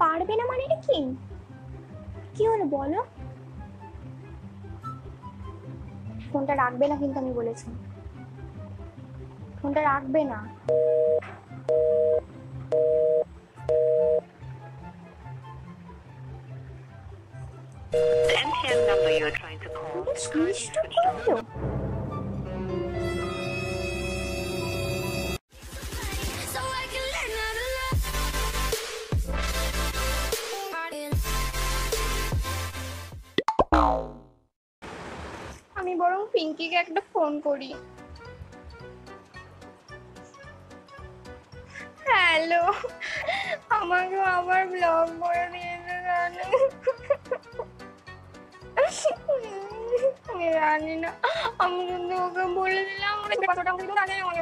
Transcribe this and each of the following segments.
পারবে না মানে কি? কি হলো বলো? ফোনটা রাখবে না কিন্তু, আমি বলেছি ফোনটা রাখবে না। The MTN number you are trying to call is currently switched off. আমি বরং পিঙ্কিকে একটা ফোন করি। হ্যালো, আমাকে আবার ব্লক করে দিয়েছে জানো। আমি জানি না, আমি কিন্তু ওকে বলে দিলাম কতটা আমাকে আগে আমাকে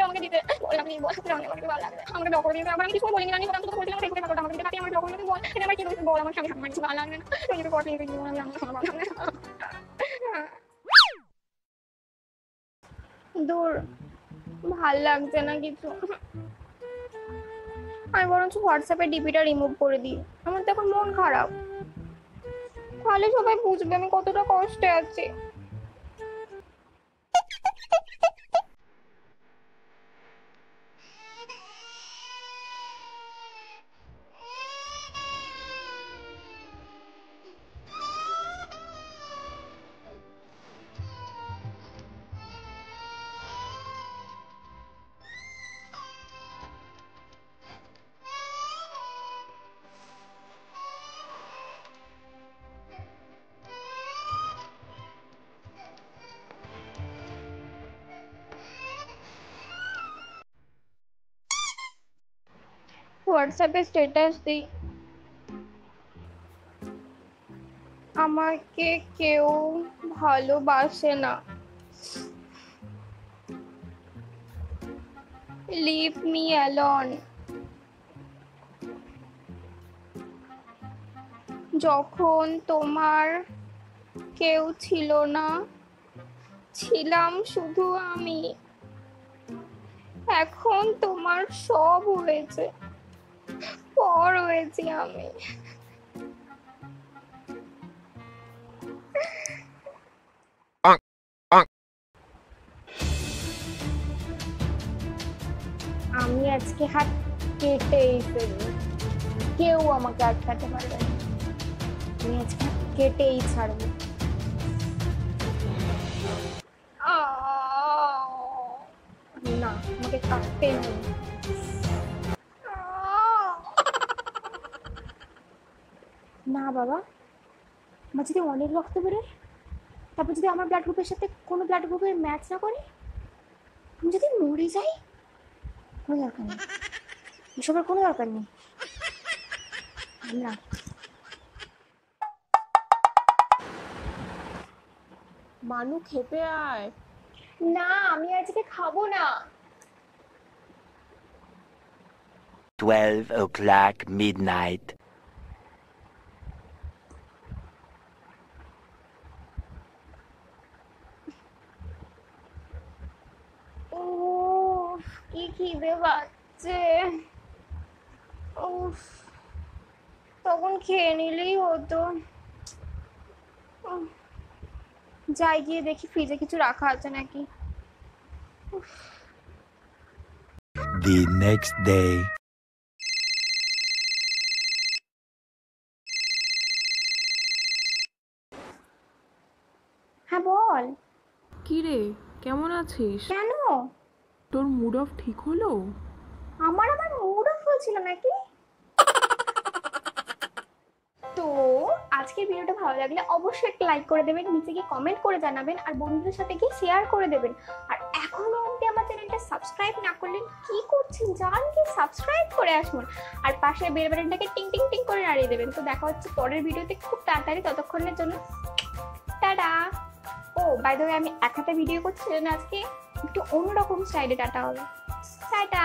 আমাকে দিতে বললাম আমাকে ভালো লাগবে, আমাকে ব্লক করে দিয়েছে। আবার আমি কিছু বলিনি, জানি আমি তো বলছিলাম ফেসবুকে পাঠাতে আমাকে দিতে, আমার ব্লক করে বল এটা আমার কি বলছিস বল, আমার সামনে কিছু ভালো লাগবে না, তুই যদি কথা দিবি আমি জানি না ভালো লাগবে না। দূর, ভাল লাগছে না কিছু। আমি বরঞ্চ হোয়াটসঅ্যাপে ডিপিটা রিমুভ করে দিই, আমার তো এখন মন খারাপ। তাহলে সবাই বুঝবে আমি কতটা কষ্টে আছি। হোয়াটসঅ্যাপে স্ট্যাটাস দিই, আমাকে কেউ ভালোবাসে না, লিভ মি অ্যালোন। যখন তোমার কেউ ছিল না, ছিলাম শুধু আমি। এখন তোমার সব হয়েছে, পর হয়েছি আমি। আমি আজকে হাত কেটেই ফেলি, কেউ আমাকে আটকাতে পারবে না। আমি আজকে হাত কেটেই ছাড়বো। না, আমাকে কাটতেই হবে। না বাবা, আমার যদি অনেক রক্ত বেরোয়, তারপর যদি আমার ব্লাড গ্রুপের সাথে কোনো ব্লাড গ্রুপের ম্যাচ না করে, আমি যদি মরে যাই, কোনো দরকার নেই, এসবের কোনো দরকার নেই। না, মানু খেতে আয়। না আমি আজকে খাবো না। 12 o'clock midnight. ও কি খিদে পাচ্ছে, উফ, তখন খেয়ে নিলেই হতো। যাই গিয়ে দেখি ফ্রিজে কিছু রাখা আছে নাকি। The next day. হ্যাঁ বল। কি রে, কেমন আছিস? কেন? তোর মুড অফ ঠিক হলো? আমার মুড অফ হয়েছিল নাকি? তো আজকের ভিডিওটা ভালো লাগলে অবশ্যই একটা লাইক করে দেবেন, নিচে গিয়ে কমেন্ট করে জানাবেন, আর বন্ধুদের সাথে গিয়ে শেয়ার করে দেবেন। আর এখনো অবধি আমার চ্যানেলটা সাবস্ক্রাইব না করলেন কি করছেন, যান গিয়ে সাবস্ক্রাইব করে আসুন, আর পাশে বেল বাটনটাকে টিং টিং টিং করে নাড়িয়ে দেবেন। তো দেখা হচ্ছে পরের ভিডিওতে খুব তাড়াতাড়ি, ততক্ষণের জন্য টাটা। ও বাই দ্য ওয়ে, আমি এক হাতে ভিডিও করছি না আজকে, একটু অন্যরকম স্টাইলে টাটা হবে। টাটা।